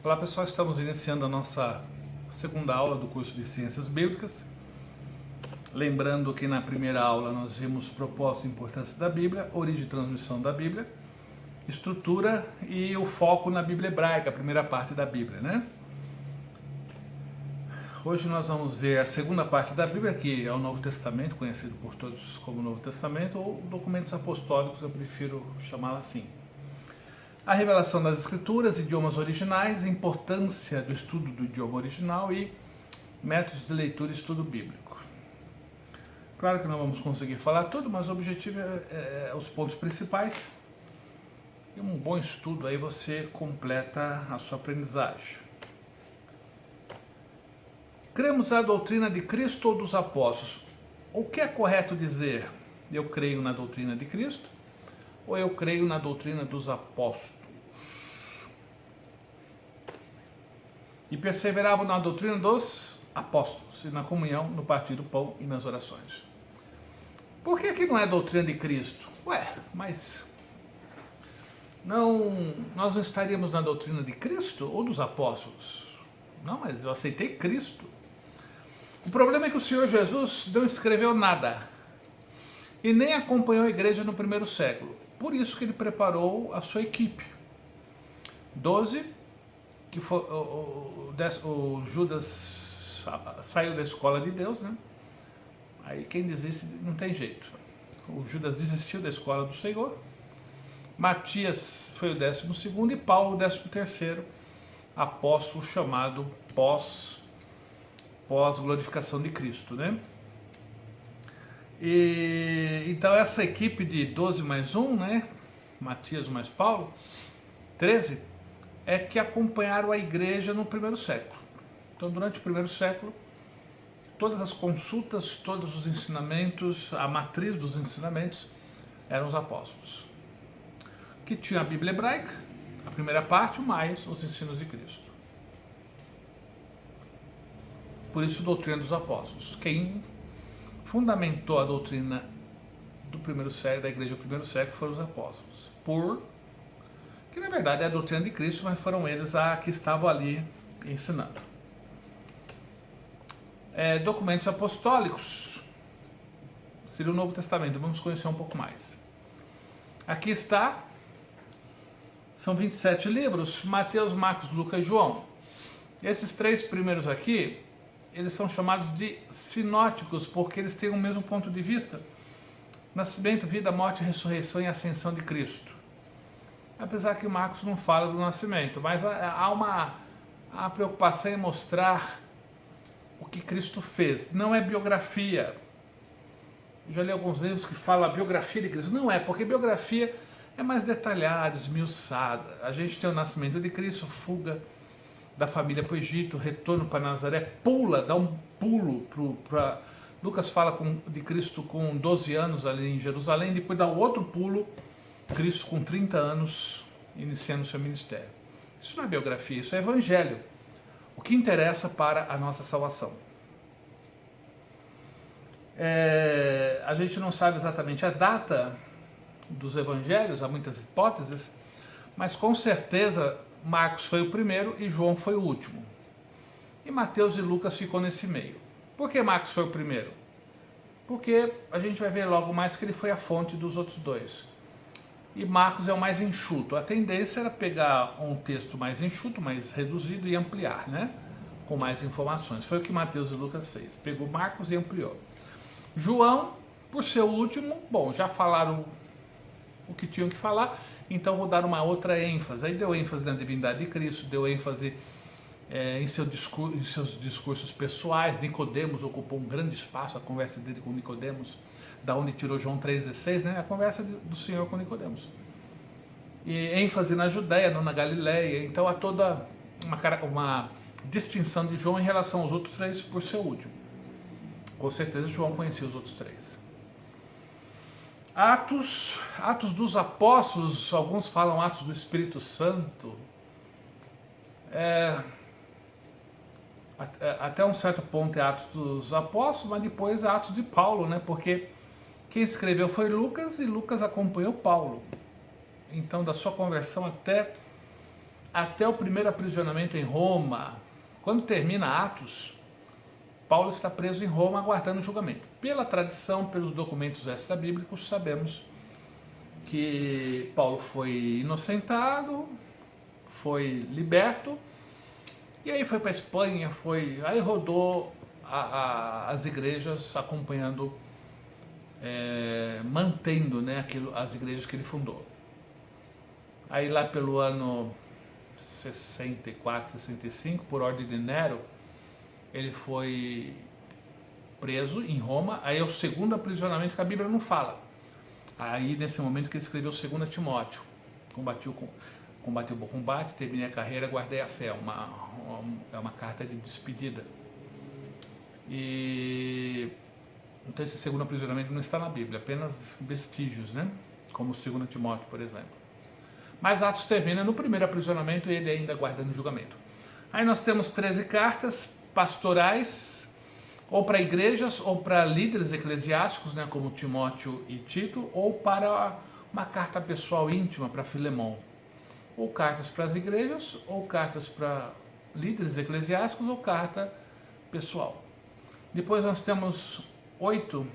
Olá pessoal, estamos iniciando a nossa segunda aula do curso de Ciências Bíblicas. Lembrando que na primeira aula nós vimos propósito e importância da Bíblia, origem e transmissão da Bíblia, estrutura e o foco na Bíblia hebraica, a primeira parte da Bíblia, né? Hoje nós vamos ver a segunda parte da Bíblia, que é o Novo Testamento, conhecido por todos como Novo Testamento, ou documentos apostólicos, eu prefiro chamá-la assim. A revelação das escrituras, idiomas originais, importância do estudo do idioma original e métodos de leitura e estudo bíblico. Claro que não vamos conseguir falar tudo, mas o objetivo é os pontos principais. E um bom estudo aí você completa a sua aprendizagem. Cremos na doutrina de Cristo ou dos apóstolos? O que é correto dizer? Eu creio na doutrina de Cristo ou eu creio na doutrina dos apóstolos? E perseveravam na doutrina dos apóstolos, e na comunhão, no partir do pão e nas orações. Por que não é doutrina de Cristo? Mas nós não estaríamos na doutrina de Cristo ou dos apóstolos? Não, mas eu aceitei Cristo. O problema é que o Senhor Jesus não escreveu nada e nem acompanhou a igreja no primeiro século. Por isso que ele preparou a sua equipe. 12, que foi, o Judas saiu da escola de Deus, né? Aí quem desiste não tem jeito. O Judas desistiu da escola do Senhor. Matias foi o 12º e Paulo o 13º apóstolo, chamado pós-glorificação de Cristo, né? E então essa equipe de 12 mais 1, né? Matias mais Paulo, 13, é que acompanharam a igreja no primeiro século. Então, durante o primeiro século, todas as consultas, todos os ensinamentos, a matriz dos ensinamentos eram os apóstolos, que tinha a Bíblia hebraica, a primeira parte, mais os ensinos de Cristo. Por isso, doutrina dos apóstolos. Quem fundamentou a doutrina do primeiro século, da igreja do primeiro século, foram os apóstolos. Que na verdade é a doutrina de Cristo, mas foram eles que estavam ali ensinando. Documentos apostólicos seria o Novo Testamento, vamos conhecer um pouco mais. Aqui está, são 27 livros, Mateus, Marcos, Lucas e João. Esses três primeiros aqui, eles são chamados de sinóticos, porque eles têm o mesmo ponto de vista: nascimento, vida, morte, ressurreição e ascensão de Cristo. Apesar que Marcos não fala do nascimento, mas há uma preocupação em mostrar o que Cristo fez. Não é biografia. Eu já li alguns livros que falam a biografia de Cristo. Não é, porque biografia é mais detalhada, esmiuçada. A gente tem o nascimento de Cristo, fuga da família para o Egito, retorno para Nazaré, dá um pulo para... Lucas fala de Cristo com 12 anos ali em Jerusalém, depois dá outro pulo, Cristo com 30 anos, iniciando seu ministério. Isso não é biografia, isso é evangelho. O que interessa para a nossa salvação. A gente não sabe exatamente a data dos evangelhos, há muitas hipóteses, mas com certeza Marcos foi o primeiro e João foi o último. E Mateus e Lucas ficou nesse meio. Por que Marcos foi o primeiro? Porque a gente vai ver logo mais que ele foi a fonte dos outros dois. E Marcos é o mais enxuto. A tendência era pegar um texto mais enxuto, mais reduzido e ampliar, né? Com mais informações. Foi o que Mateus e Lucas fez. Pegou Marcos e ampliou. João, por ser o último, já falaram o que tinham que falar, então vou dar uma outra ênfase. Aí deu ênfase na divindade de Cristo, deu ênfase em seus discursos pessoais. Nicodemos ocupou um grande espaço, a conversa dele com Nicodemos, da onde tirou João 3,16, né? A conversa do Senhor com Nicodemos. E ênfase na Judéia, não na Galileia. Então há toda uma distinção de João em relação aos outros três por ser o último. Com certeza João conhecia os outros três. Atos dos apóstolos, alguns falam Atos do Espírito Santo. Até um certo ponto é Atos dos apóstolos, mas depois é Atos de Paulo, né? Porque quem escreveu foi Lucas e Lucas acompanhou Paulo. Então, da sua conversão até até o primeiro aprisionamento em Roma. Quando termina Atos, Paulo está preso em Roma aguardando julgamento. Pela tradição, pelos documentos extra-bíblicos, sabemos que Paulo foi inocentado, foi liberto, e aí foi para a Espanha, aí rodou as igrejas acompanhando, mantendo, né, as igrejas que ele fundou. Aí lá pelo ano 64, 65, por ordem de Nero, ele foi preso em Roma. Aí é o segundo aprisionamento que a Bíblia não fala. Aí nesse momento que ele escreveu 2 Timóteo, combati o bom combate, terminei a carreira, guardei a fé, é uma carta de despedida. E então esse segundo aprisionamento não está na Bíblia, apenas vestígios, né? Como 2 Timóteo, por exemplo. Mas Atos termina no primeiro aprisionamento e ele ainda aguardando julgamento. Aí nós temos 13 cartas pastorais, ou para igrejas, ou para líderes eclesiásticos, né, como Timóteo e Tito, ou para uma carta pessoal íntima para Filemão. Ou cartas para as igrejas, ou cartas para líderes eclesiásticos, ou carta pessoal. Depois nós temos 8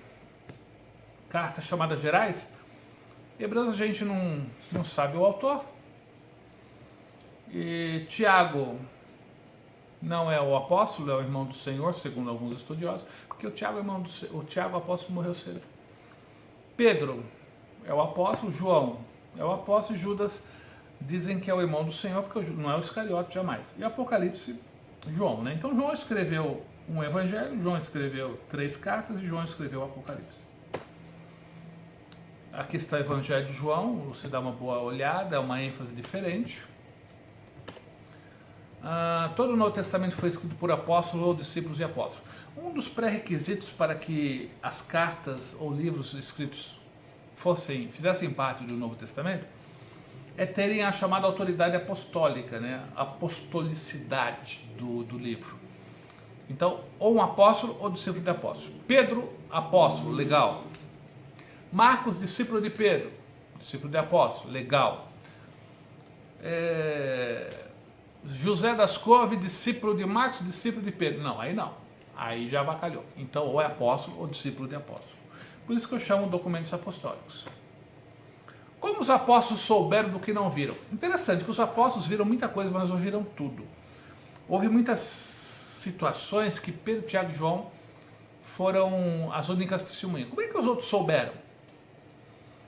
cartas chamadas gerais. Hebreus a gente não sabe o autor. E Tiago não é o apóstolo, é o irmão do Senhor, segundo alguns estudiosos, porque o Tiago apóstolo morreu cedo. Pedro é o apóstolo, João é o apóstolo, e Judas dizem que é o irmão do Senhor, porque não é o Iscariote jamais. E Apocalipse, João, né? Então João escreveu um evangelho, João escreveu 3 cartas e João escreveu o Apocalipse. Aqui está o evangelho de João, você dá uma boa olhada, é uma ênfase diferente. Todo o Novo Testamento foi escrito por apóstolos ou discípulos de apóstolos. Um dos pré-requisitos para que as cartas ou livros escritos fizessem parte do Novo Testamento é terem a chamada autoridade apostólica, né? Apostolicidade do livro. Então, ou um apóstolo ou discípulo de apóstolo. Pedro, apóstolo, legal. Marcos, discípulo de Pedro, discípulo de apóstolo, legal. José das Couves, discípulo de Marcos, discípulo de Pedro. Não, aí não. Aí já avacalhou. Então, ou é apóstolo ou discípulo de apóstolo. Por isso que eu chamo documentos apostólicos. Como os apóstolos souberam do que não viram? Interessante que os apóstolos viram muita coisa, mas não viram tudo. Houve muitas situações que Pedro, Tiago e João foram as únicas testemunhas. Como é que os outros souberam?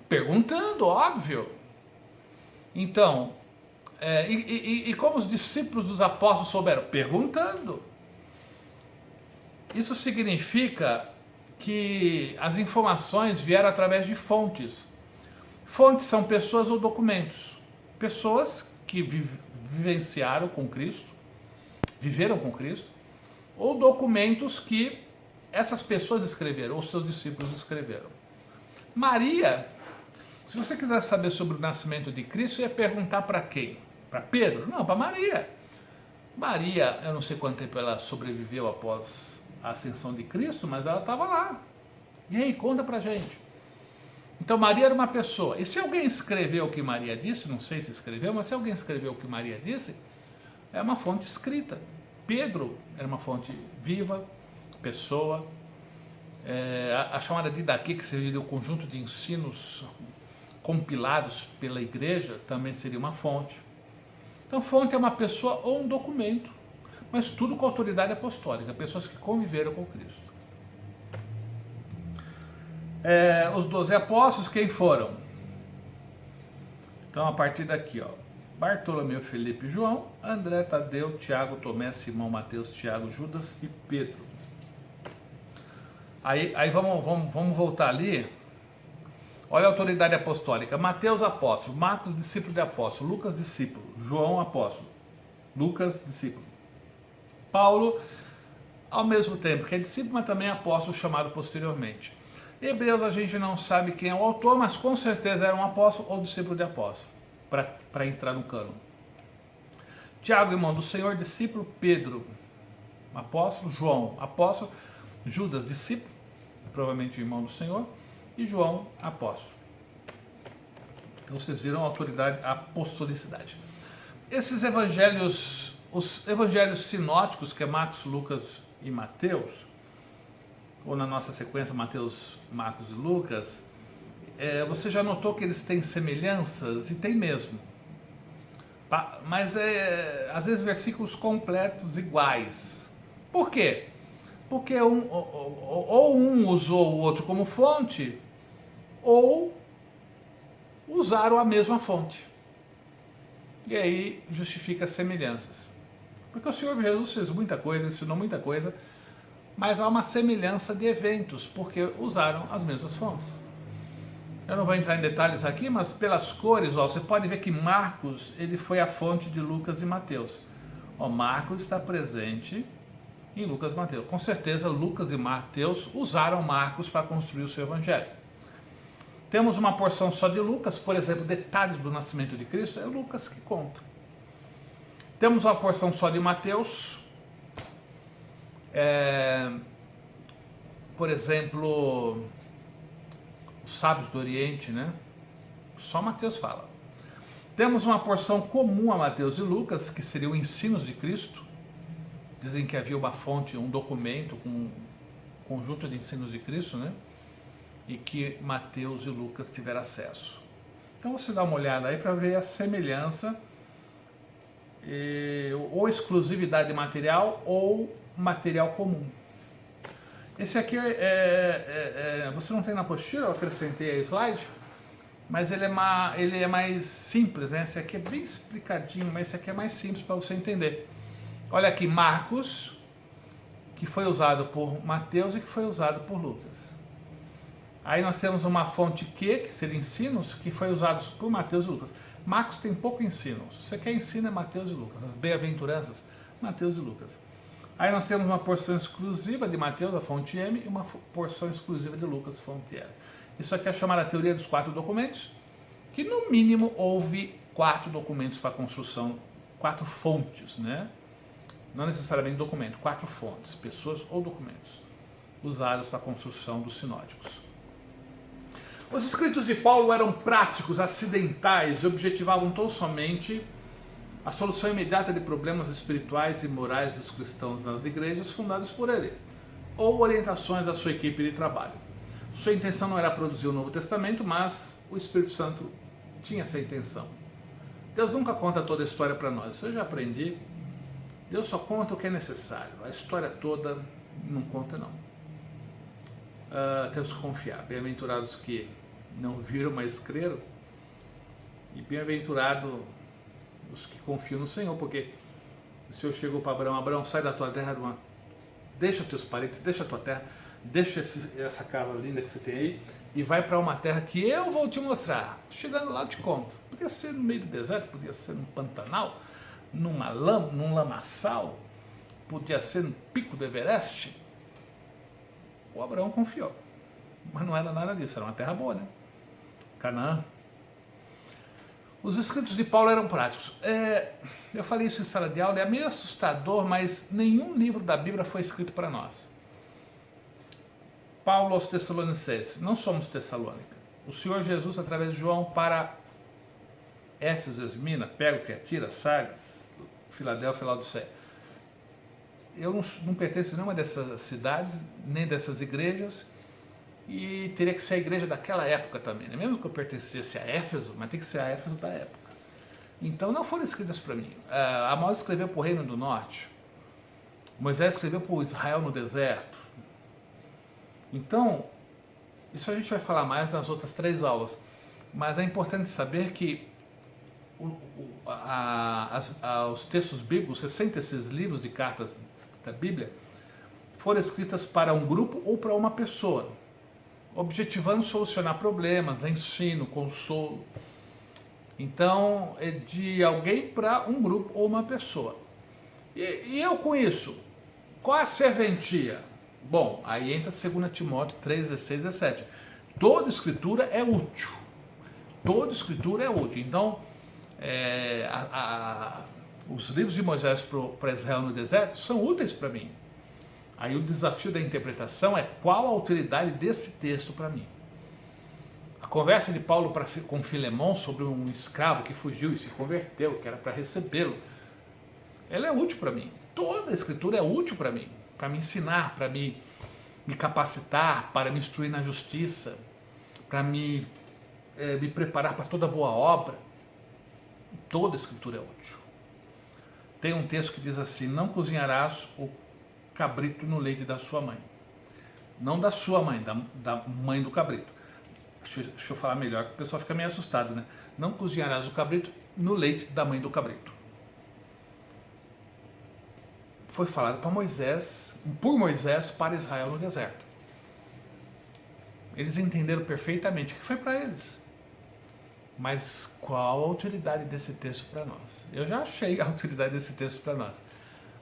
Perguntando, óbvio. Então, e como os discípulos dos apóstolos souberam? Perguntando. Isso significa que as informações vieram através de fontes. Fontes são pessoas ou documentos. Pessoas que vivenciaram com Cristo, viveram com Cristo, ou documentos que essas pessoas escreveram, ou seus discípulos escreveram. Maria, se você quiser saber sobre o nascimento de Cristo, ia perguntar para quem? Para Pedro? Não, para Maria. Maria, eu não sei quanto tempo ela sobreviveu após a ascensão de Cristo, mas ela estava lá. E aí, conta pra gente. Então Maria era uma pessoa. E se alguém escreveu o que Maria disse, não sei se escreveu, mas se alguém escreveu o que Maria disse, é uma fonte escrita. Pedro era uma fonte viva, pessoa. A chamada didaquê, que seria o conjunto de ensinos compilados pela igreja, também seria uma fonte. Então fonte é uma pessoa ou um documento, mas tudo com autoridade apostólica, pessoas que conviveram com Cristo. Os 12 apóstolos, quem foram? Então, a partir daqui, Bartolomeu, Felipe e João, André, Tadeu, Tiago, Tomé, Simão, Mateus, Tiago, Judas e Pedro. Aí vamos voltar ali. Olha a autoridade apostólica. Mateus, apóstolo. Marcos, discípulo de apóstolo. Lucas, discípulo. João, apóstolo. Lucas, discípulo. Paulo, ao mesmo tempo que é discípulo, mas também é apóstolo, chamado posteriormente. Hebreus a gente não sabe quem é o autor, mas com certeza era um apóstolo ou discípulo de apóstolo, para entrar no cânon. Tiago, irmão do Senhor, discípulo. Pedro, apóstolo. João, apóstolo. Judas, discípulo, provavelmente irmão do Senhor. E João, apóstolo. Então vocês viram a autoridade, a apostolicidade. Esses evangelhos, os evangelhos sinóticos, que é Marcos, Lucas e Mateus, ou na nossa sequência Mateus, Marcos e Lucas, você já notou que eles têm semelhanças? E tem mesmo. Mas às vezes versículos completos iguais. Por quê? Porque ou um usou o outro como fonte, ou usaram a mesma fonte. E aí justifica as semelhanças. Porque o Senhor Jesus fez muita coisa, ensinou muita coisa, mas há uma semelhança de eventos, porque usaram as mesmas fontes. Eu não vou entrar em detalhes aqui, mas pelas cores, você pode ver que Marcos ele foi a fonte de Lucas e Mateus. Marcos está presente em Lucas e Mateus. Com certeza, Lucas e Mateus usaram Marcos para construir o seu evangelho. Temos uma porção só de Lucas, por exemplo, detalhes do nascimento de Cristo, é Lucas que conta. Temos uma porção só de Mateus, por exemplo, os sábios do Oriente, né? Só Mateus fala. Temos uma porção comum a Mateus e Lucas, que seriam ensinos de Cristo. Dizem que havia uma fonte, um documento com um conjunto de ensinos de Cristo, né? E que Mateus e Lucas tiveram acesso. Então você dá uma olhada aí para ver a semelhança, ou exclusividade material ou material comum. Esse aqui você não tem na apostila, eu acrescentei a slide, mas ele é mais simples, né? Esse aqui é bem explicadinho, mas esse aqui é mais simples para você entender. Olha aqui, Marcos, que foi usado por Mateus e que foi usado por Lucas. Aí nós temos uma fonte Q, que seria ensinos, que foi usado por Mateus e Lucas. Marcos tem pouco ensino. Se você quer ensino, é Mateus e Lucas. As bem-aventuranças, Mateus e Lucas. Aí nós temos uma porção exclusiva de Mateus, a fonte M, e uma porção exclusiva de Lucas, fonte L. Isso aqui é chamada a teoria dos 4 documentos, que no mínimo houve 4 documentos para a construção, 4 fontes, né? Não necessariamente documento, 4 fontes, pessoas ou documentos, usadas para a construção dos sinóticos. Os escritos de Paulo eram práticos, acidentais e objetivavam tão somente a solução imediata de problemas espirituais e morais dos cristãos nas igrejas fundadas por ele, ou orientações à sua equipe de trabalho. Sua intenção não era produzir o Novo Testamento, mas o Espírito Santo tinha essa intenção. Deus nunca conta toda a história para nós, isso eu já aprendi. Deus só conta o que é necessário, a história toda não conta não. Temos que confiar. Bem-aventurados que não viram, mas creram, e bem-aventurados os que confiam no Senhor, porque o Senhor chegou para Abraão: Abraão, sai da tua terra, deixa teus parentes, deixa a tua terra, deixa essa casa linda que você tem aí e vai para uma terra que eu vou te mostrar. Chegando lá eu te conto. Podia ser no meio do deserto, podia ser num pantanal, num lamaçal, podia ser no pico do Everest. O Abraão confiou, mas não era nada disso, era uma terra boa, né? Canaã. Os escritos de Paulo eram práticos. Eu falei isso em sala de aula, é meio assustador, mas nenhum livro da Bíblia foi escrito para nós. Paulo aos Tessalonicenses, não somos Tessalônica. O Senhor Jesus, através de João, para Éfeso, Esmina, Pérgamo, Tiatira, Sardes, Filadélfia, Laodiceia. Eu não pertenço a nenhuma dessas cidades, nem dessas igrejas, e teria que ser a igreja daquela época também, né? Mesmo que eu pertencesse a Éfeso, mas tem que ser a Éfeso da época. Então não foram escritas para mim. Amós escreveu para o Reino do Norte, Moisés escreveu para o Israel no deserto. Então, isso a gente vai falar mais nas outras 3 aulas, mas é importante saber que os textos bíblicos, 66 livros de cartas da Bíblia, foram escritas para um grupo ou para uma pessoa, objetivando solucionar problemas, ensino, consolo. Então, é de alguém para um grupo ou uma pessoa. E eu com isso, qual a serventia? Bom, aí entra 2 Timóteo 3, 16 e 17. Toda escritura é útil. Toda escritura é útil. Então, os livros de Moisés para Israel no deserto são úteis para mim. Aí o desafio da interpretação é qual a utilidade desse texto para mim. conversa de Paulo com Filemão sobre um escravo que fugiu e se converteu, que era para recebê-lo, ela é útil para mim. Toda a escritura é útil para mim ensinar, para me capacitar, para me instruir na justiça, para me preparar para toda boa obra. Toda a escritura é útil. Tem um texto que diz assim: não cozinharás o cabrito no leite da sua mãe. Não da sua mãe, da mãe do cabrito. Deixa eu falar melhor, que o pessoal fica meio assustado, né? Não cozinharás o cabrito no leite da mãe do cabrito. Foi falado para Moisés, por Moisés, para Israel no deserto. Eles entenderam perfeitamente que foi para eles. Mas qual a utilidade desse texto para nós? Eu já achei a utilidade desse texto para nós.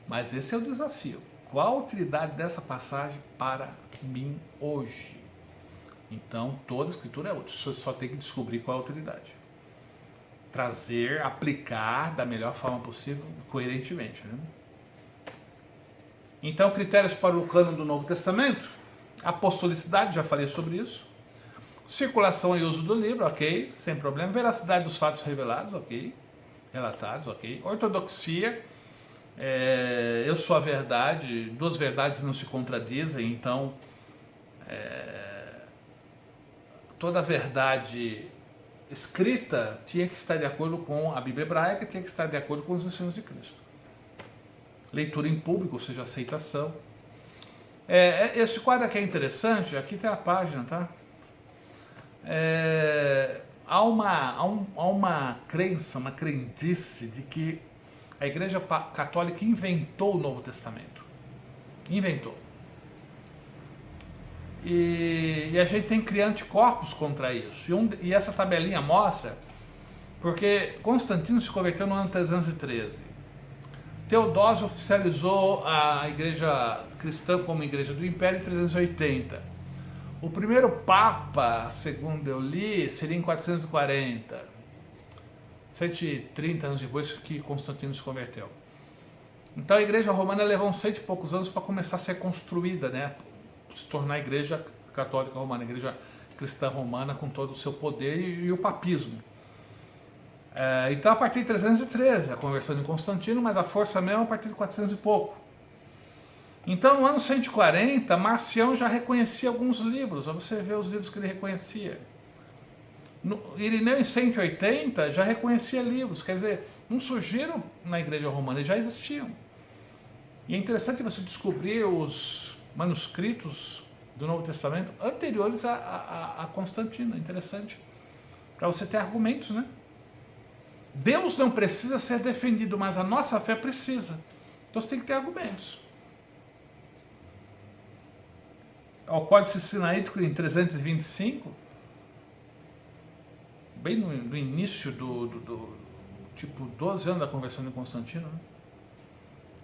Mas esse é o desafio. Qual a utilidade dessa passagem para mim hoje? Então, toda a escritura é útil. Você só tem que descobrir qual a utilidade. Trazer, aplicar da melhor forma possível, coerentemente, né? Então, critérios para o cânon do Novo Testamento: apostolicidade, já falei sobre isso. Circulação e uso do livro, ok, sem problema. Veracidade dos fatos revelados, ok. Relatados, ok. Ortodoxia, eu sou a verdade, duas verdades não se contradizem, então toda a verdade escrita tinha que estar de acordo com a Bíblia hebraica, tinha que estar de acordo com os ensinos de Cristo. Leitura em público, ou seja, aceitação. Esse quadro aqui é interessante, aqui tem a página, tá? Há uma crença, uma crendice de que a Igreja Católica inventou o Novo Testamento. Inventou. E a gente tem que criar anticorpos contra isso. E essa tabelinha mostra, porque Constantino se converteu no ano 313. Teodósio oficializou a Igreja Cristã como Igreja do Império em 380. O primeiro Papa, segundo eu li, seria em 440. 130 anos depois que Constantino se converteu. Então a Igreja Romana levou uns 100 e poucos anos para começar a ser construída, né? Se tornar a Igreja Católica Romana, a Igreja Cristã Romana com todo o seu poder e o papismo. Então a partir de 313, a conversão de Constantino, mas a força mesmo a partir de 400 e pouco. Então no ano 140, Marcião já reconhecia alguns livros, você vê os livros que ele reconhecia. Irineu em 180 já reconhecia livros, quer dizer, não surgiram na Igreja Romana, eles já existiam. E é interessante você descobrir os manuscritos do Novo Testamento anteriores a Constantino, é interessante, para você ter argumentos, né? Deus não precisa ser defendido, mas a nossa fé precisa. Então você tem que ter argumentos. O Códice Sinaítico em 325, bem no início tipo 12 anos da conversão de Constantino, né?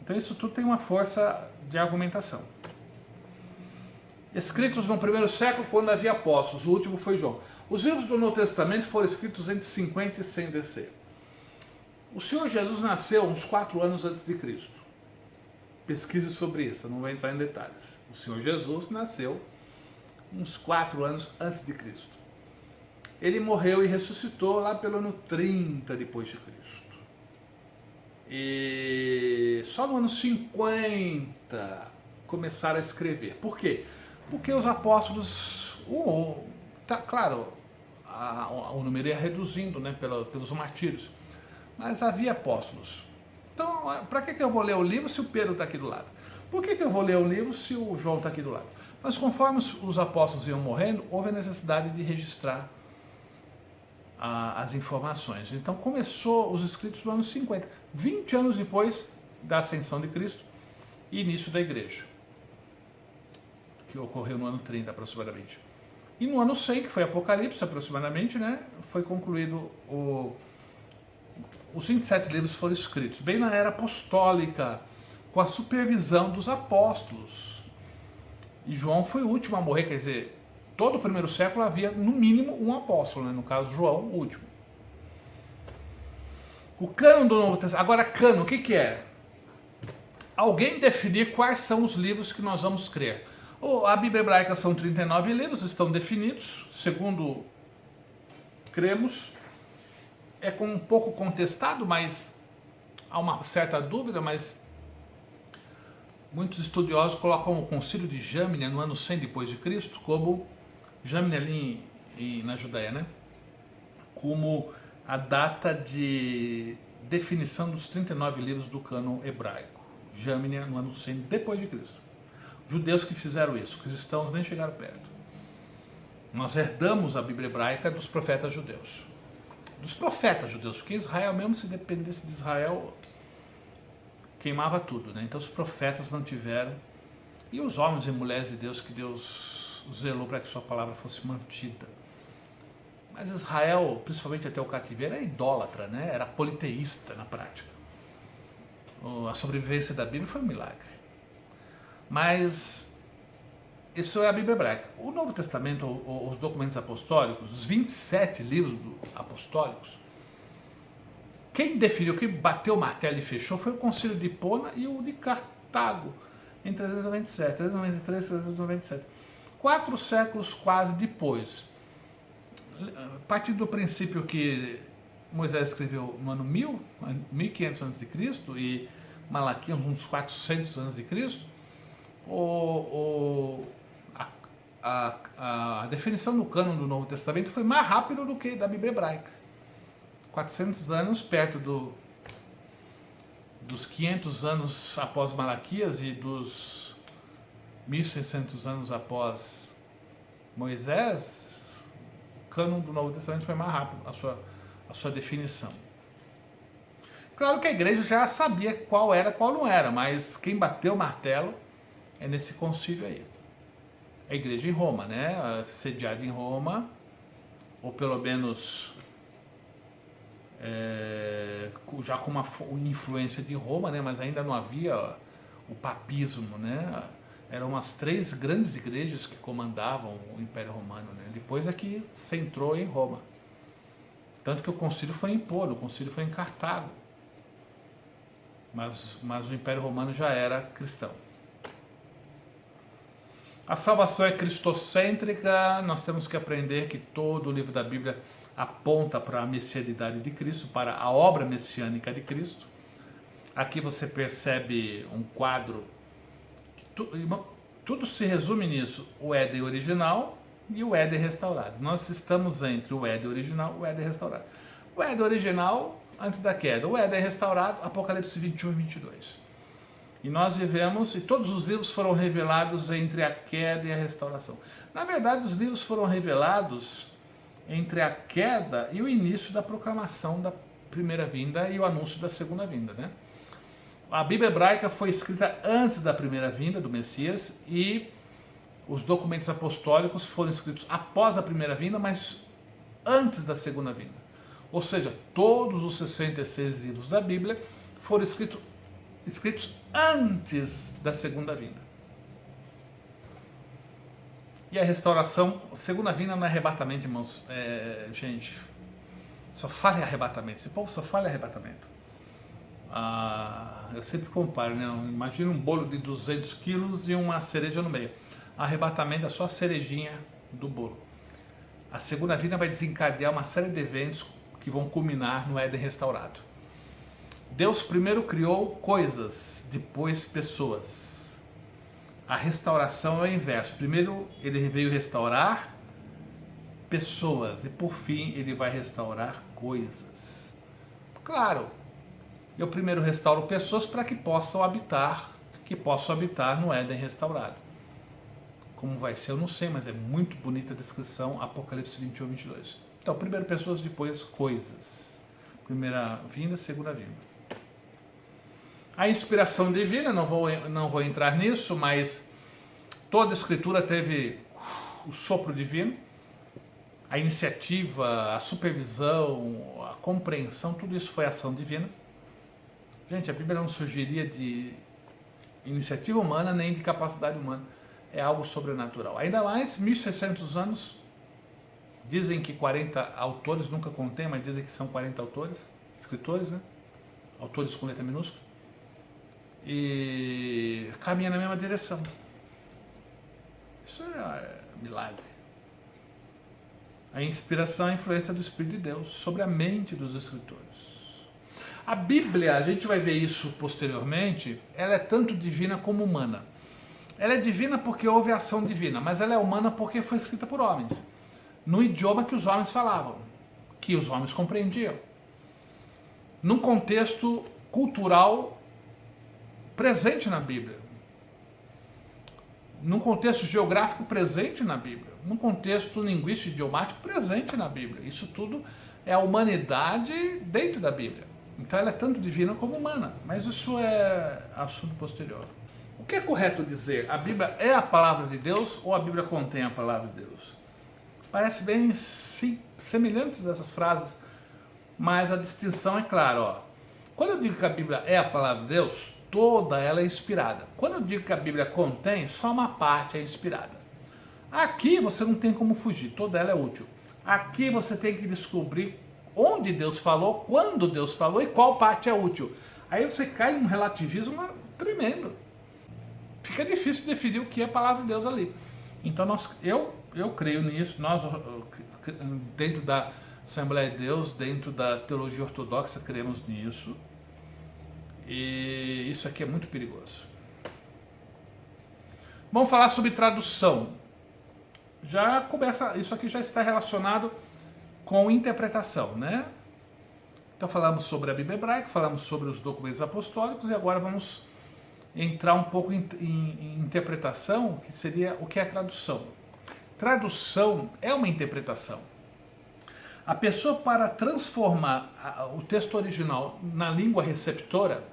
Então isso tudo tem uma força de argumentação. Escritos no primeiro século, quando havia apóstolos, o último foi João. Os livros do Novo Testamento foram escritos entre 50 e 100 DC. O Senhor Jesus nasceu uns 4 anos antes de Cristo. Pesquise sobre isso, eu não vou entrar em detalhes. O Senhor Jesus nasceu uns 4 anos antes de Cristo. Ele morreu e ressuscitou lá pelo ano 30 depois de Cristo. E só no ano 50 começaram a escrever. Por quê? Porque os apóstolos, claro, o número ia reduzindo, né, pelos martírios. Mas havia apóstolos. Então, para que eu vou ler o livro se o Pedro está aqui do lado? Por que eu vou ler o livro se o João está aqui do lado? Mas conforme os apóstolos iam morrendo, houve a necessidade de registrar as informações. Então começou os escritos no ano 50, 20 anos depois da ascensão de Cristo e início da igreja, que ocorreu no ano 30 aproximadamente. E no ano 100, que foi Apocalipse aproximadamente, né, foi concluído os 27 livros foram escritos, bem na era apostólica, com a supervisão dos apóstolos. E João foi o último a morrer, quer dizer, todo o primeiro século havia no mínimo um apóstolo, né? No caso João, o último. O cânon do Novo Testamento. Agora, cânon, o que é? Alguém definir quais são os livros que nós vamos crer. A Bíblia hebraica são 39 livros, estão definidos, segundo cremos. É um pouco contestado, mas há uma certa dúvida, mas muitos estudiosos colocam o Concílio de Jâmnia no ano 100 depois de Cristo, como Jâmnia ali na Judéia, né? Como a data de definição dos 39 livros do cânon hebraico. Jâmnia no ano 100 depois de Cristo. Judeus que fizeram isso, cristãos nem chegaram perto. Nós herdamos a Bíblia hebraica dos profetas judeus. Dos profetas judeus, porque Israel, mesmo se dependesse de Israel, queimava tudo, né? Então os profetas mantiveram, e os homens e mulheres de Deus, que Deus zelou para que sua palavra fosse mantida. Mas Israel, principalmente até o cativeiro, era idólatra, né? Era politeísta na prática. A sobrevivência da Bíblia foi um milagre. Mas isso é a Bíblia hebraica. O Novo Testamento, os documentos apostólicos, os 27 livros apostólicos, quem definiu, quem bateu o martelo e fechou foi o Concílio de Hipona e o de Cartago, em 397, 393, 397. 4 séculos quase depois. A partir do princípio que Moisés escreveu no ano 1000, 1500 a.C. e Malaquias uns 400 a.C., a definição do cânon do Novo Testamento foi mais rápido do que da Bíblia hebraica. 400 anos perto dos 500 anos após Malaquias e dos 1600 anos após Moisés, o cânon do Novo Testamento foi mais rápido a sua definição. Claro que a igreja já sabia qual era, qual não era, mas quem bateu o martelo é nesse concílio aí. A igreja em Roma, né? Sediada em Roma, ou pelo menos já com uma influência de Roma, né? Mas ainda não havia o papismo, né? Eram umas 3 grandes igrejas que comandavam o Império Romano, né? Depois é que centrou em Roma. Tanto que o concílio foi em Hipona, o concílio foi em Cartago. Mas o Império Romano já era cristão. A salvação é cristocêntrica, nós temos que aprender que todo o livro da Bíblia aponta para a messianidade de Cristo, para a obra messiânica de Cristo. Aqui você percebe um quadro, que tudo se resume nisso, o Éden original e o Éden restaurado. Nós estamos entre o Éden original e o Éden restaurado. O Éden original, antes da queda, o Éden restaurado, Apocalipse 21 e 22. E nós vivemos, e todos os livros foram revelados entre a queda e a restauração. Na verdade, os livros foram revelados entre a queda e o início da proclamação da primeira vinda e o anúncio da segunda vinda, né? A Bíblia hebraica foi escrita antes da primeira vinda do Messias e os documentos apostólicos foram escritos após a primeira vinda, mas antes da segunda vinda. Ou seja, todos os 66 livros da Bíblia foram escritos antes da segunda vinda. E a restauração, segunda vinda não é arrebatamento, irmãos. Gente, só fala em arrebatamento. Esse povo só fala em arrebatamento. Eu sempre comparo, né? Imagina um bolo de 200 quilos e uma cereja no meio. Arrebatamento é só a cerejinha do bolo. A segunda vinda vai desencadear uma série de eventos que vão culminar no Éden restaurado. Deus primeiro criou coisas, depois pessoas. A restauração é o inverso. Primeiro ele veio restaurar pessoas e por fim ele vai restaurar coisas. Claro, eu primeiro restauro pessoas para que possam habitar no Éden restaurado. Como vai ser, eu não sei, mas é muito bonita a descrição, Apocalipse 21 e 22. Então, primeiro pessoas, depois coisas. Primeira vinda, segunda vinda. A inspiração divina, não vou entrar nisso, mas toda a escritura teve o sopro divino, a iniciativa, a supervisão, a compreensão, tudo isso foi ação divina. Gente, a Bíblia não surgiria de iniciativa humana nem de capacidade humana, é algo sobrenatural. Ainda mais 1600 anos, dizem que 40 autores, nunca contém, mas dizem que são 40 autores, escritores, né? Autores com letra minúscula. E caminha na mesma direção. Isso é milagre. A inspiração é a influência do Espírito de Deus sobre a mente dos escritores. A Bíblia, a gente vai ver isso posteriormente, ela é tanto divina como humana. Ela é divina porque houve ação divina, mas ela é humana porque foi escrita por homens, no idioma que os homens falavam, que os homens compreendiam, num contexto cultural presente na Bíblia, num contexto geográfico presente na Bíblia, num contexto linguístico e idiomático presente na Bíblia. Isso tudo é a humanidade dentro da Bíblia. Então ela é tanto divina como humana, mas isso é assunto posterior. O que é correto dizer? A Bíblia é a palavra de Deus ou a Bíblia contém a palavra de Deus? Parece bem semelhantes essas frases, mas a distinção é clara. Ó. Quando eu digo que a Bíblia é a palavra de Deus, toda ela é inspirada. Quando eu digo que a Bíblia contém, só uma parte é inspirada. Aqui você não tem como fugir, toda ela é útil. Aqui você tem que descobrir onde Deus falou, quando Deus falou e qual parte é útil. Aí você cai num relativismo tremendo. Fica difícil definir o que é a palavra de Deus ali. Então eu creio nisso, nós dentro da Assembleia de Deus, dentro da teologia ortodoxa, cremos nisso. E isso aqui é muito perigoso. Vamos falar sobre tradução. Já começa, isso aqui já está relacionado com interpretação, né? Então falamos sobre a Bíblia hebraica, falamos sobre os documentos apostólicos e agora vamos entrar um pouco em interpretação, que seria o que é tradução. Tradução é uma interpretação. A pessoa, para transformar o texto original na língua receptora,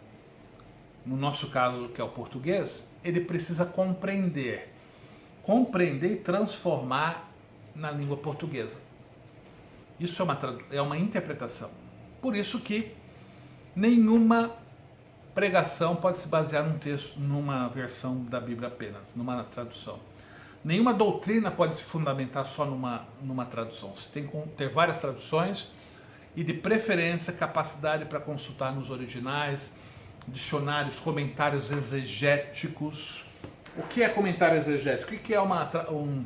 no nosso caso que é o português, ele precisa compreender e transformar na língua portuguesa. Isso é uma interpretação. Por isso que nenhuma pregação pode se basear num texto, numa versão da Bíblia apenas, numa tradução. Nenhuma doutrina pode se fundamentar só numa tradução. Você tem que ter várias traduções e, de preferência, capacidade para consultar nos originais, dicionários, comentários exegéticos. O que é comentário exegético? O que é um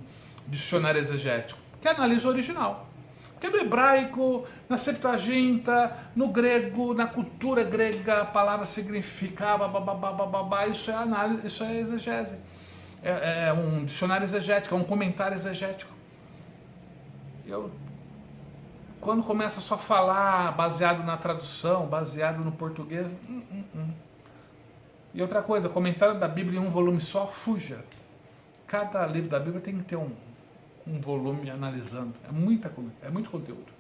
dicionário exegético? Que analisa o original. Porque no hebraico, na Septuaginta, no grego, na cultura grega, a palavra significava babá, isso é análise, isso é exegese. É um dicionário exegético, é um comentário exegético. Quando começa só a falar baseado na tradução, baseado no português, E outra coisa, comentário da Bíblia em um volume só, fuja. Cada livro da Bíblia tem que ter um volume analisando. É muito conteúdo.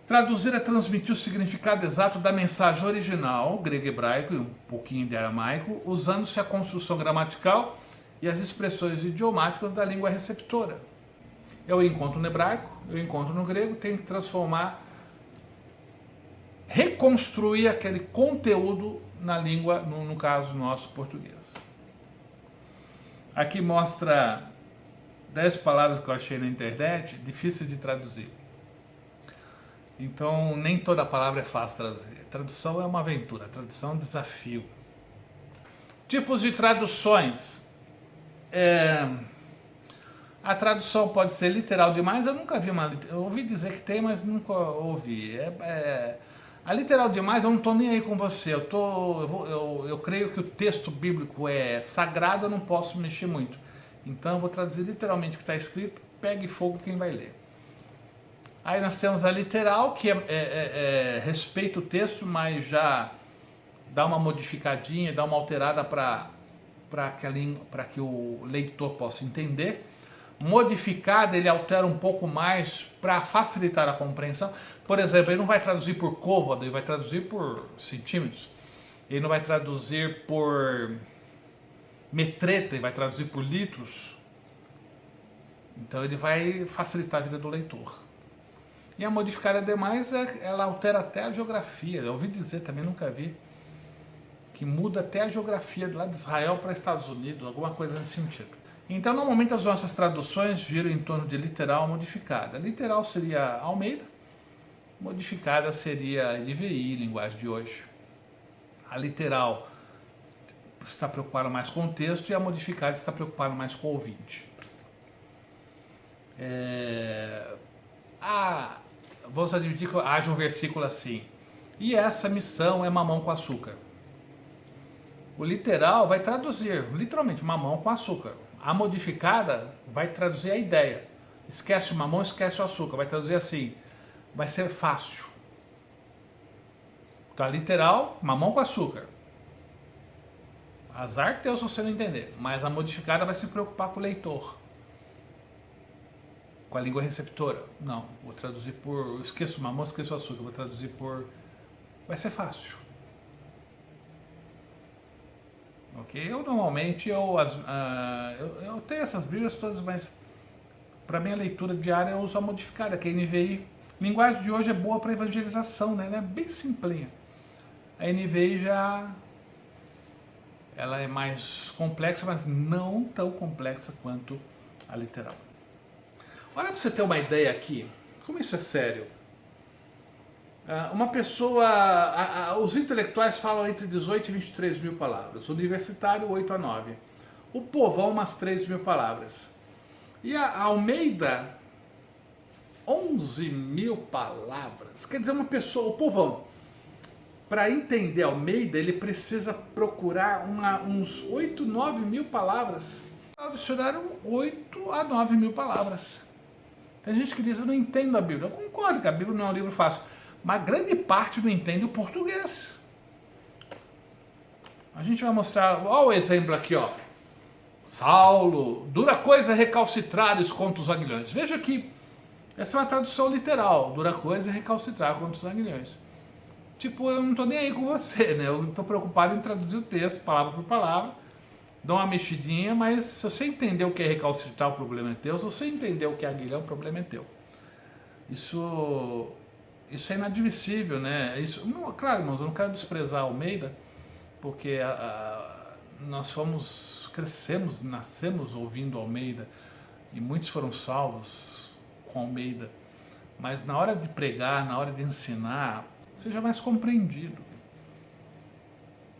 Traduzir é transmitir o significado exato da mensagem original, grego e hebraico e um pouquinho de aramaico, usando-se a construção gramatical e as expressões idiomáticas da língua receptora. Eu encontro no hebraico, eu encontro no grego, tenho que transformar, reconstruir aquele conteúdo na língua, no caso nosso, português. Aqui mostra 10 palavras que eu achei na internet, difíceis de traduzir. Então, nem toda palavra é fácil traduzir. Tradução é uma aventura, tradução é um desafio. Tipos de traduções. A tradução pode ser literal demais, eu nunca vi uma... Eu ouvi dizer que tem, mas nunca ouvi. A literal demais, eu não estou nem aí com você. Eu creio que o texto bíblico é sagrado, eu não posso mexer muito. Então, eu vou traduzir literalmente o que está escrito, pegue fogo quem vai ler. Aí nós temos a literal, que respeita o texto, mas já dá uma modificadinha, dá uma alterada para que o leitor possa entender. Modificada, ele altera um pouco mais para facilitar a compreensão. Por exemplo, ele não vai traduzir por côvado, ele vai traduzir por centímetros. Ele não vai traduzir por metreta, ele vai traduzir por litros. Então ele vai facilitar a vida do leitor. E a modificada demais, ela altera até a geografia. Eu ouvi dizer, também nunca vi, que muda até a geografia lá de Israel para Estados Unidos, alguma coisa nesse sentido. Então, normalmente as nossas traduções giram em torno de literal modificada. Literal seria Almeida, modificada seria NVI, linguagem de hoje. A literal está preocupada mais com o texto e a modificada está preocupada mais com o ouvinte. Vamos admitir que haja um versículo assim: e essa missão é mamão com açúcar. O literal vai traduzir, literalmente, mamão com açúcar. A modificada vai traduzir a ideia. Esquece o mamão, esquece o açúcar. Vai traduzir assim: vai ser fácil. Então, literal, mamão com açúcar. Azar teu se você não entender. Mas a modificada vai se preocupar com o leitor. Com a língua receptora. Não, vou traduzir por... Esqueço o mamão, esqueço o açúcar. Vou traduzir por... Vai ser fácil. Ok? Eu normalmente, eu tenho essas bíblias todas, mas para minha leitura diária eu uso a modificada, que é a NVI. A linguagem de hoje é boa para evangelização, né? Ela é bem simplinha. A NVI ela é mais complexa, mas não tão complexa quanto a literal. Olha para você ter uma ideia aqui, como isso é sério. Uma pessoa, os intelectuais falam entre 18 e 23 mil palavras, o universitário 8 a 9, o povão umas 3 mil palavras. E a Almeida, 11 mil palavras. Quer dizer, uma pessoa, o povão, para entender Almeida, ele precisa procurar uns 8, 9 mil palavras. O dicionário 8 a 9 mil palavras. Tem gente que diz, eu não entendo a Bíblia. Eu concordo que a Bíblia não é um livro fácil, mas grande parte não entende o português. A gente vai mostrar, olha o exemplo aqui, ó. Saulo, dura coisa recalcitrar contra os aguilhões. Veja que essa é uma tradução literal, dura coisa recalcitrar contra os aguilhões. Tipo, eu não estou nem aí com você, né? Eu estou preocupado em traduzir o texto, palavra por palavra, dou uma mexidinha, mas se você entender o que é recalcitrar, o problema é teu. Se você entender o que é aguilhão, o problema é teu. Isso é inadmissível, né? Claro, irmãos, eu não quero desprezar Almeida, porque nós crescemos, nascemos ouvindo Almeida, e muitos foram salvos com Almeida. Mas na hora de pregar, na hora de ensinar, seja mais compreendido.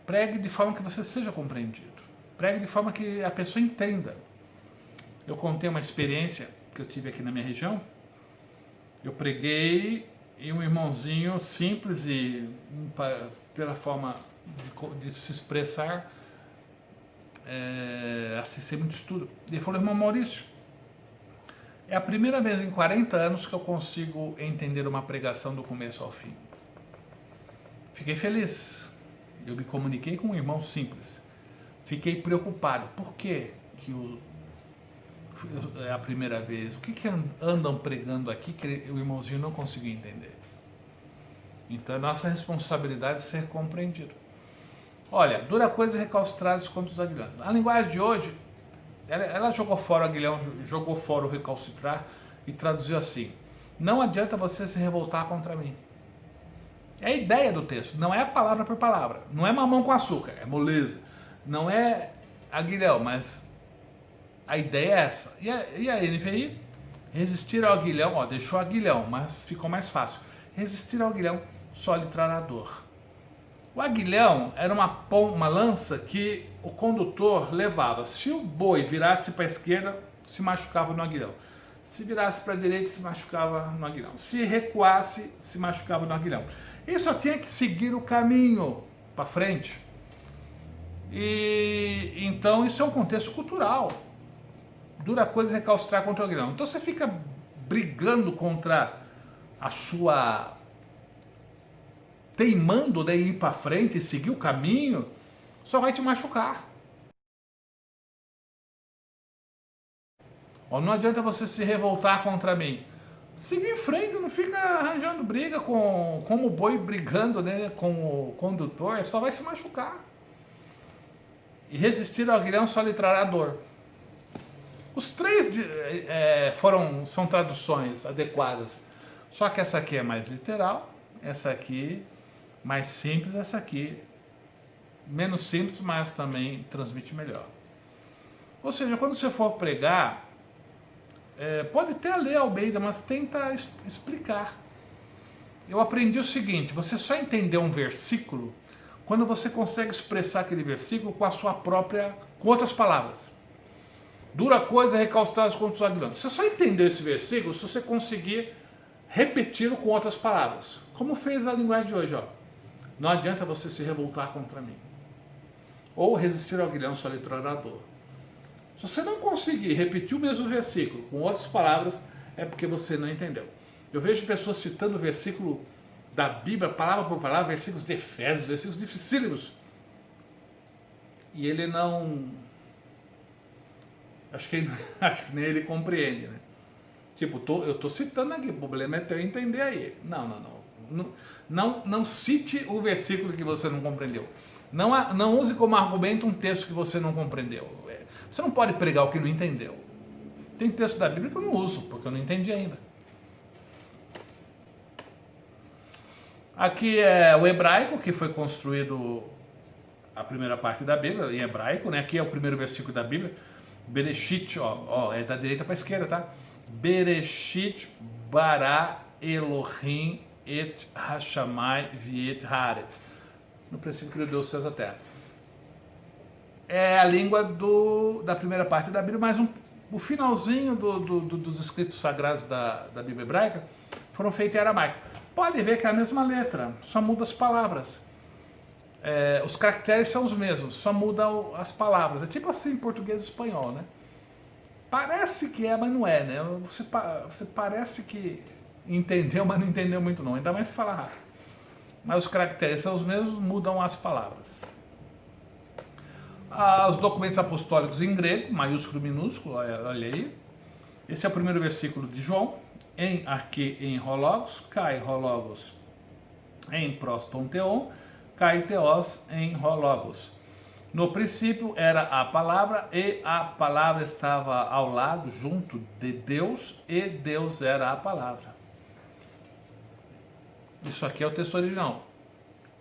Pregue de forma que você seja compreendido. Pregue de forma que a pessoa entenda. Eu contei uma experiência que eu tive aqui na minha região. Eu preguei e um irmãozinho simples e pela forma de se expressar, assim, sem muito estudo. Ele falou, irmão Maurício, é a primeira vez em 40 anos que eu consigo entender uma pregação do começo ao fim. Fiquei feliz. Eu me comuniquei com um irmão simples. Fiquei preocupado. Por que é a primeira vez? O que andam pregando aqui que o irmãozinho não conseguiu entender? Então é nossa responsabilidade ser compreendido. Olha, dura coisa recalcitrar contra os aguilhões. A linguagem de hoje, ela jogou fora o aguilhão, jogou fora o recalcitrar e traduziu assim: não adianta você se revoltar contra mim. É a ideia do texto, não é a palavra por palavra. Não é mamão com açúcar, é moleza. Não é aguilhão, mas a ideia é essa. E a NVI, resistir ao aguilhão, ó, deixou aguilhão, mas ficou mais fácil. Resistir ao aguilhão, só lhe trará dor. O aguilhão era uma lança que o condutor levava. Se o boi virasse para a esquerda, se machucava no aguilhão. Se virasse para a direita, se machucava no aguilhão. Se recuasse, se machucava no aguilhão. Ele só tinha que seguir o caminho para frente. E então isso é um contexto cultural. Dura coisa recalcitrar contra o aguilhão. Então você fica brigando contra a sua... teimando de ir para frente e seguir o caminho, só vai te machucar. Ó, não adianta você se revoltar contra mim. Siga em frente, não fica arranjando briga como o boi brigando, né, com o condutor, só vai se machucar. E resistir ao aguilhão só lhe trará dor. Os três são traduções adequadas, só que essa aqui é mais literal, essa aqui mais simples, essa aqui menos simples, mas também transmite melhor. Ou seja, quando você for pregar, pode até ler Almeida, mas tenta explicar. Eu aprendi o seguinte: você só entendeu um versículo quando você consegue expressar aquele versículo com a sua própria, com outras palavras. Dura coisa é recalcitrar contra os aguilhões. Você só entendeu esse versículo se você conseguir repeti-lo com outras palavras. Como fez a linguagem de hoje, ó. Não adianta você se revoltar contra mim. Ou resistir ao aguilhão solitrarrador. Se você não conseguir repetir o mesmo versículo com outras palavras, é porque você não entendeu. Eu vejo pessoas citando o versículo da Bíblia, palavra por palavra, versículos de Efésios, versículos dificílimos. E ele não... Acho que nem ele compreende, né? Tipo, eu tô citando aqui, o problema é teu entender aí. Não cite o versículo que você não compreendeu. Não use como argumento um texto que você não compreendeu. Você não pode pregar o que não entendeu. Tem texto da Bíblia que eu não uso, porque eu não entendi ainda. Aqui é o hebraico, que foi construído a primeira parte da Bíblia, em hebraico, né? Aqui é o primeiro versículo da Bíblia. Bereshit, ó, é da direita para a esquerda, tá? Bereshit bara Elohim et hashamai viet haaretz. No princípio criou Deus, céus e a terra. É a língua da primeira parte da Bíblia, mas o finalzinho dos escritos sagrados da Bíblia hebraica foram feitos em aramaico. Pode ver que é a mesma letra, só muda as palavras. Os caracteres são os mesmos, só mudam as palavras. É tipo assim em português e espanhol, né? Parece que é, mas não é, né? Você parece que entendeu, mas não entendeu muito não, ainda mais se falar rápido. Mas os caracteres são os mesmos, mudam as palavras. Os documentos apostólicos em grego, maiúsculo, minúsculo, olha aí. Esse é o primeiro versículo de João, em arque em hologos, kai hologos em proston theon, kai theos em hologos. No princípio era a palavra, e a palavra estava ao lado, junto de Deus, e Deus era a palavra. Isso aqui é o texto original.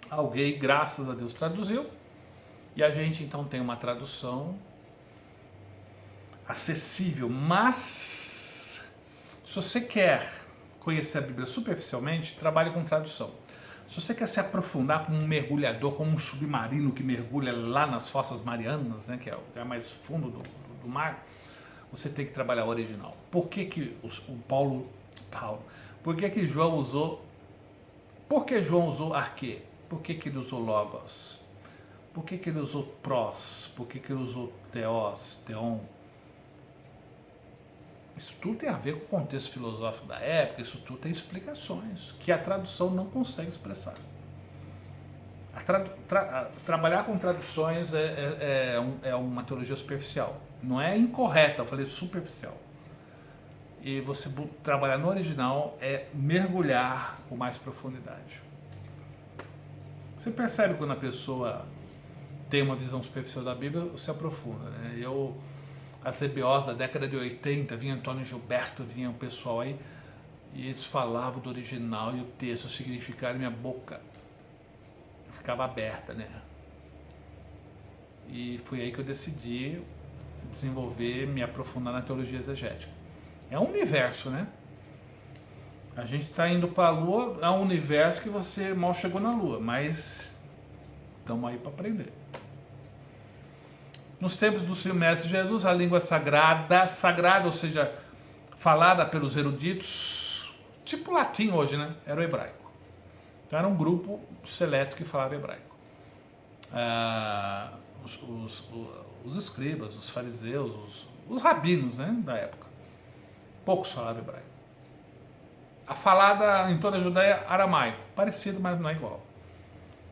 Alguém, graças a Deus, traduziu, e a gente então tem uma tradução acessível. Mas, se você quer conhecer a Bíblia superficialmente, trabalhe com tradução. Se você quer se aprofundar como um mergulhador, como um submarino que mergulha lá nas fossas marianas, né, que é o lugar mais fundo do mar, você tem que trabalhar o original. Por que por que João usou, por que João usou arque? Por que ele usou logos? Por que ele usou pros? Por que ele usou theos, theon? Isso tudo tem a ver com o contexto filosófico da época, isso tudo tem explicações que a tradução não consegue expressar. Trabalhar com traduções é uma teologia superficial. Não é incorreta, eu falei superficial. E você trabalhar no original é mergulhar com mais profundidade. Você percebe quando a pessoa tem uma visão superficial da Bíblia, você aprofunda, né? As EBOs da década de 80, vinha Antônio Gilberto, vinha o pessoal aí, e eles falavam do original e o texto, o significado, minha boca ficava aberta, né? E foi aí que eu decidi desenvolver, me aprofundar na teologia exegética. É um universo, né? A gente está indo para a Lua, é um universo que você mal chegou na Lua, mas estamos aí para aprender. Nos tempos do Senhor Mestre Jesus, a língua sagrada, ou seja, falada pelos eruditos, tipo latim hoje, né? Era o hebraico. Então era um grupo seleto que falava hebraico. Os escribas, os fariseus, os rabinos, né, da época, poucos falavam hebraico. A falada em toda a Judéia, aramaico, parecido, mas não é igual.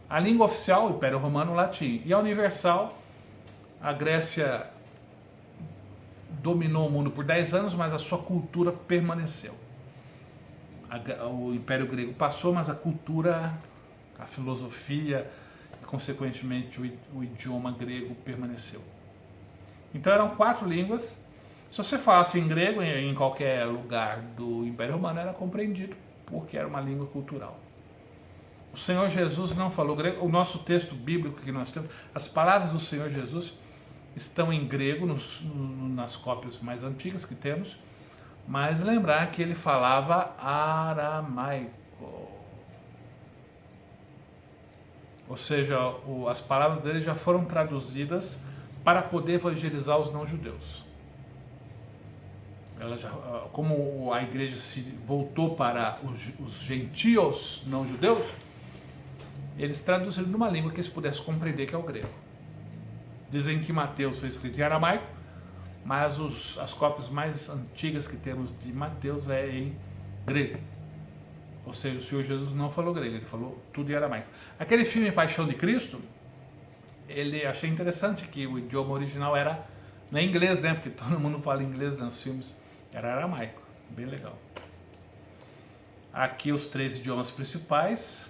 A língua oficial, o Império Romano, latim. E a universal, a Grécia dominou o mundo por 10 anos, mas a sua cultura permaneceu. O Império Grego passou, mas a cultura, a filosofia e, consequentemente, o idioma grego permaneceu. Então eram 4 línguas. Se você falasse em grego, em qualquer lugar do Império Romano, era compreendido, porque era uma língua cultural. O Senhor Jesus não falou grego. O nosso texto bíblico que nós temos, as palavras do Senhor Jesus estão em grego, nas cópias mais antigas que temos, mas lembrar que ele falava aramaico. Ou seja, as palavras dele já foram traduzidas para poder evangelizar os não-judeus. ela já, como a igreja se voltou para os gentios não judeus, eles traduziram numa língua que eles pudessem compreender, que é o grego. Dizem que Mateus foi escrito em aramaico, mas as cópias mais antigas que temos de Mateus é em grego. Ou seja, o Senhor Jesus não falou grego, ele falou tudo em aramaico. Aquele filme Paixão de Cristo, achei interessante que o idioma original era, não é inglês, né? Porque todo mundo fala inglês nos filmes, era aramaico, bem legal. Aqui os 3 idiomas principais: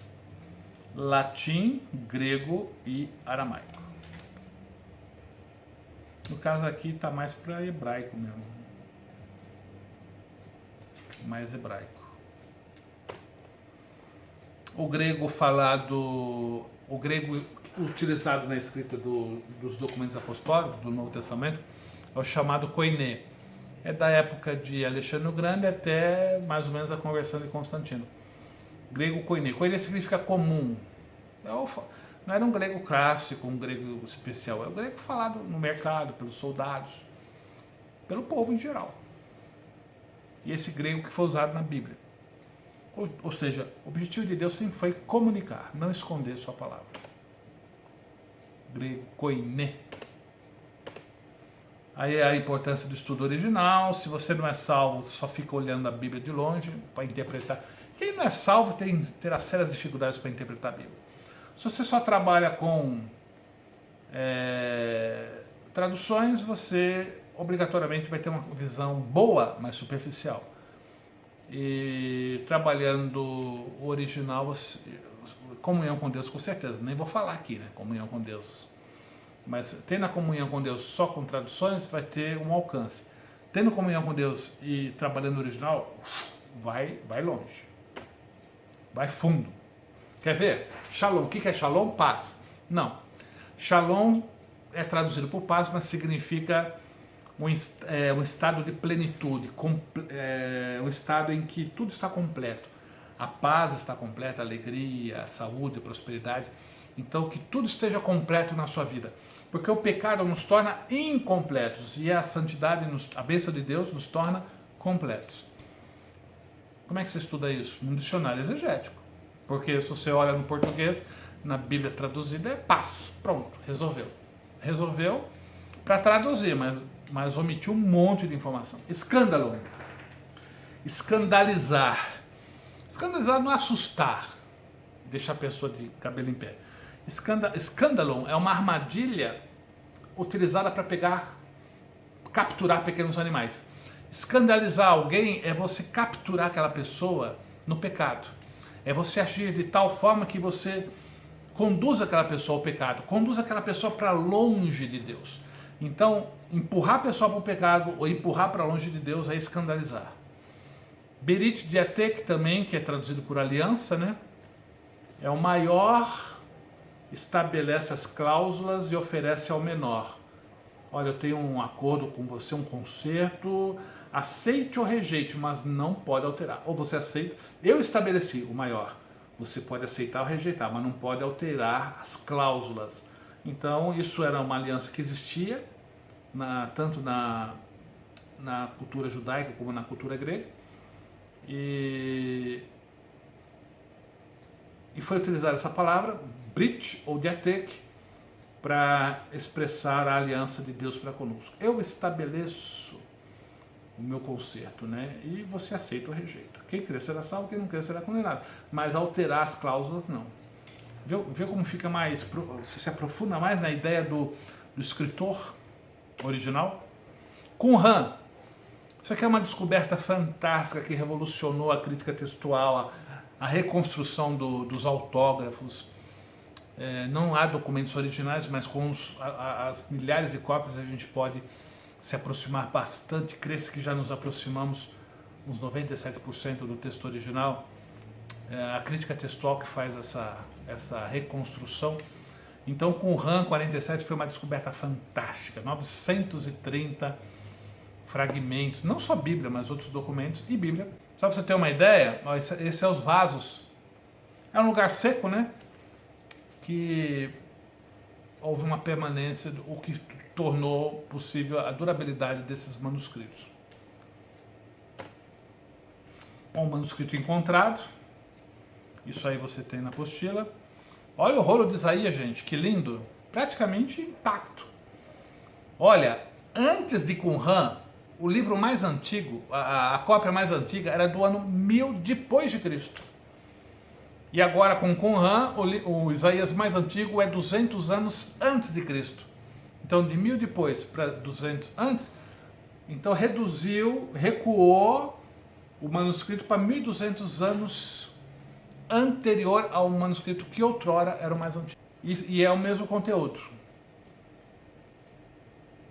latim, grego e aramaico. No caso aqui está mais para hebraico mesmo, mais hebraico. O grego utilizado na escrita dos documentos apostólicos do Novo Testamento é o chamado koiné. É da época de Alexandre o Grande até mais ou menos a conversão de Constantino. Grego koiné. Koiné significa comum. Não era um grego clássico, um grego especial. É o grego falado no mercado, pelos soldados, pelo povo em geral. E esse grego que foi usado na Bíblia. Ou seja, o objetivo de Deus sempre foi comunicar, não esconder sua palavra. Grego koiné. Aí a importância do estudo original. Se você não é salvo, só fica olhando a Bíblia de longe para interpretar. Quem não é salvo terá sérias dificuldades para interpretar a Bíblia. Se você só trabalha com traduções, você obrigatoriamente vai ter uma visão boa, mas superficial. E trabalhando o original, comunhão com Deus com certeza, nem vou falar aqui, né? Comunhão com Deus. Mas tendo a comunhão com Deus só com traduções, vai ter um alcance. Tendo comunhão com Deus e trabalhando no original, vai longe. Vai fundo. Quer ver? Shalom. O que é shalom? Paz. Não. Shalom é traduzido por paz, mas significa um estado de plenitude, um estado em que tudo está completo. A paz está completa, a alegria, a saúde, a prosperidade. Então, que tudo esteja completo na sua vida. Porque o pecado nos torna incompletos e a santidade, a bênção de Deus nos torna completos. Como é que você estuda isso? Num dicionário exegético. Porque se você olha no português, na Bíblia traduzida é paz. Pronto, resolveu. Resolveu para traduzir, mas omitiu um monte de informação. Escândalo. Escandalizar. Escandalizar não é assustar, deixar a pessoa de cabelo em pé. Escândalo é uma armadilha utilizada para capturar pequenos animais. Escandalizar alguém é você capturar aquela pessoa no pecado. É você agir de tal forma que você conduz aquela pessoa ao pecado, conduz aquela pessoa para longe de Deus. Então, empurrar a pessoa para o pecado ou empurrar para longe de Deus é escandalizar. Berit diatek também, que é traduzido por aliança, né? É o maior, estabelece as cláusulas e oferece ao menor. Olha, eu tenho um acordo com você, um conserto, aceite ou rejeite, mas não pode alterar. Ou você aceita, eu estabeleci o maior. Você pode aceitar ou rejeitar, mas não pode alterar as cláusulas. Então, isso era uma aliança que existia, tanto na cultura judaica como na cultura grega. E foi utilizada essa palavra, brit ou diatek, para expressar a aliança de Deus para conosco. Eu estabeleço o meu conserto, né? E você aceita ou rejeita. Quem crer será salvo, quem não crer será condenado. Mas alterar as cláusulas, não. Vê como fica mais, você se aprofunda mais na ideia do escritor original? Qumran. Isso aqui é uma descoberta fantástica que revolucionou a crítica textual, a reconstrução dos autógrafos. Não há documentos originais, mas com as milhares de cópias a gente pode se aproximar bastante. Cresce que já nos aproximamos uns 97% do texto original. A crítica textual que faz essa reconstrução. Então, Qumran 47 foi uma descoberta fantástica. 930 fragmentos, não só Bíblia, mas outros documentos e Bíblia. Só para você ter uma ideia, esse é os vasos. É um lugar seco, né? Que houve uma permanência, o que tornou possível a durabilidade desses manuscritos. Um manuscrito encontrado. Isso aí você tem na apostila. Olha o rolo de Isaías, gente, que lindo. Praticamente intacto. Olha, antes de Qumran, o livro mais antigo, a cópia mais antiga, era do ano 1000 depois de Cristo. E agora com Qumran, o Isaías mais antigo é 200 anos antes de Cristo. Então de 1000 depois para 200 antes, então recuou o manuscrito para 1200 anos anterior ao manuscrito que outrora era o mais antigo. E é o mesmo conteúdo.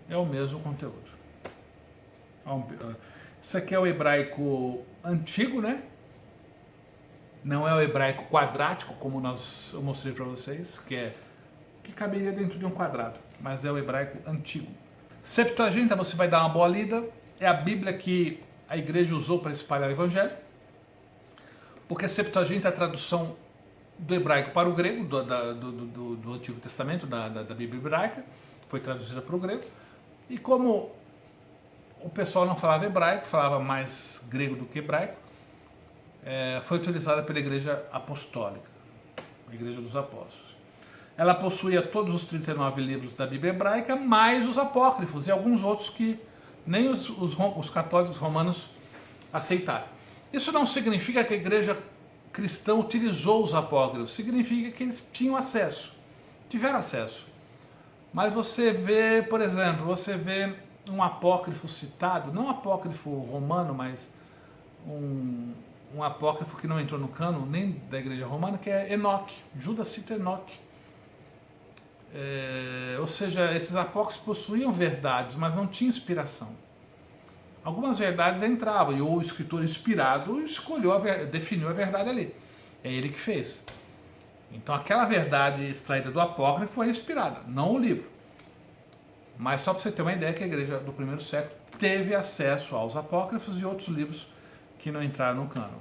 É o mesmo conteúdo. Isso aqui é o hebraico antigo, né? Não é o hebraico quadrático, como eu mostrei para vocês, que caberia dentro de um quadrado, mas é o hebraico antigo. Septuaginta, você vai dar uma boa lida, é a Bíblia que a igreja usou para espalhar o evangelho, porque a Septuaginta é a tradução do hebraico para o grego, do Antigo Testamento, da Bíblia hebraica, foi traduzida para o grego, e como o pessoal não falava hebraico, falava mais grego do que hebraico, foi utilizada pela Igreja Apostólica, a Igreja dos Apóstolos. Ela possuía todos os 39 livros da Bíblia hebraica, mais os apócrifos e alguns outros que nem os católicos romanos aceitaram. Isso não significa que a Igreja cristã utilizou os apócrifos, significa que eles tinham acesso, tiveram acesso. Mas você vê, por exemplo, um apócrifo citado, não um apócrifo romano, mas um apócrifo que não entrou no cânon nem da igreja romana, que é Enoque. Judas cita Enoque. Ou seja, esses apócrifos possuíam verdades, mas não tinham inspiração. Algumas verdades entravam e o escritor inspirado definiu a verdade ali. É ele que fez. Então aquela verdade extraída do apócrifo foi inspirada, não o livro. Mas só para você ter uma ideia que a igreja do primeiro século teve acesso aos apócrifos e outros livros que não entraram no cânon.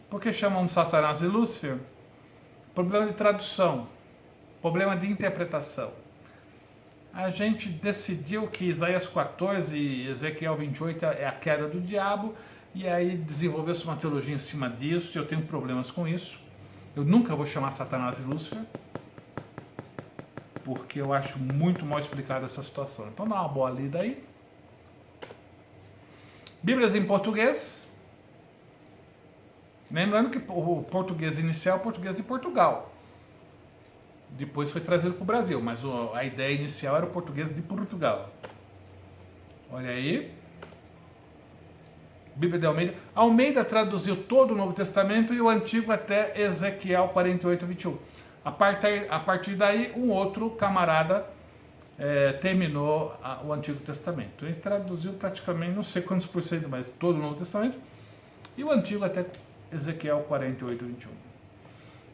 Por que chamam de Satanás e Lúcifer? Problema de tradução, problema de interpretação. A gente decidiu que Isaías 14 e Ezequiel 28 é a queda do diabo, e aí desenvolveu-se uma teologia em cima disso, e eu tenho problemas com isso. Eu nunca vou chamar Satanás e Lúcifer, porque eu acho muito mal explicada essa situação. Então dá uma boa lida aí. Bíblias em português. Lembrando que o português inicial é o português de Portugal. Depois foi trazido para o Brasil, mas a ideia inicial era o português de Portugal. Olha aí. Bíblia de Almeida. Almeida traduziu todo o Novo Testamento e o Antigo até Ezequiel 48, 21. A partir daí, um outro camarada terminou o Antigo Testamento. Ele traduziu praticamente, não sei quantos por cento, mas todo o Novo Testamento. E o Antigo até Ezequiel 48, 21.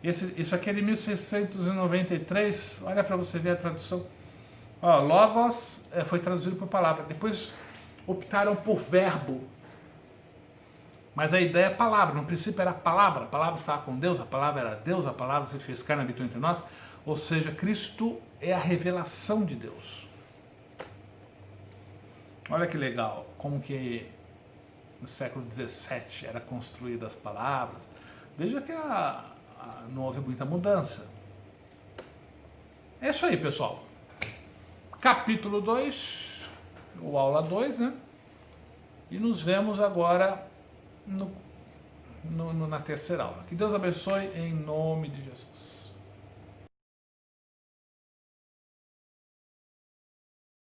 Isso aqui é de 1693. Olha para você ver a tradução. Logos foi traduzido por palavra. Depois optaram por verbo. Mas a ideia é palavra. No princípio era palavra. A palavra estava com Deus, a palavra era Deus, a palavra se fez carne e habitou entre nós. Ou seja, Cristo é a revelação de Deus. Olha que legal. Como que no século XVII era construídas as palavras. Veja que não houve muita mudança. É isso aí, pessoal. Capítulo 2, ou aula 2, né? E nos vemos agora na terceira aula. Que Deus abençoe em nome de Jesus.